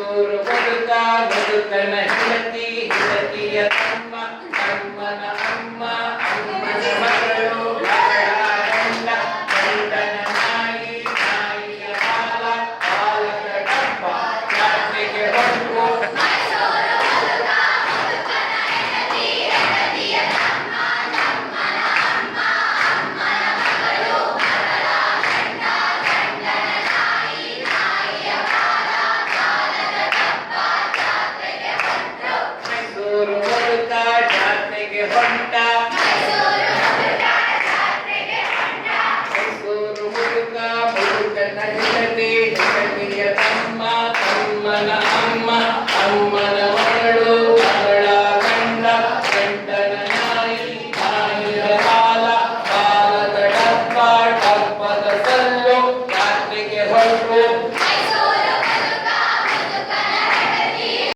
ಮೈಸೂರು ಮುದುಕ ಮುದುಕನ ಹೆಂಡತಿ ಹೆಂಡತಿಯ ತಮ್ಮ ತಮ್ಮನ ಅಮ್ಮ ಅಮ್ಮನ ಮಗಳು ಮಗಳ ಗಂಡ ಗಂಡನ ನಾಯಿ ನಾಯಿಯ ಬಾಲ ಬಾಲಕ ಡಬ್ಬ ಜಾತ್ರೆಗೆ ಹೊರಟು ಜಾತ್ರೆಗೆ ಹೊಂಟ ಮೈಸೂರು ಮುದುಕ ಮುದುಕನ ಹೆಂಡತಿ ಹೆಂಡತಿಯ ತಮ್ಮ ತಮ್ಮನ ಅಮ್ಮ ಅಮ್ಮನ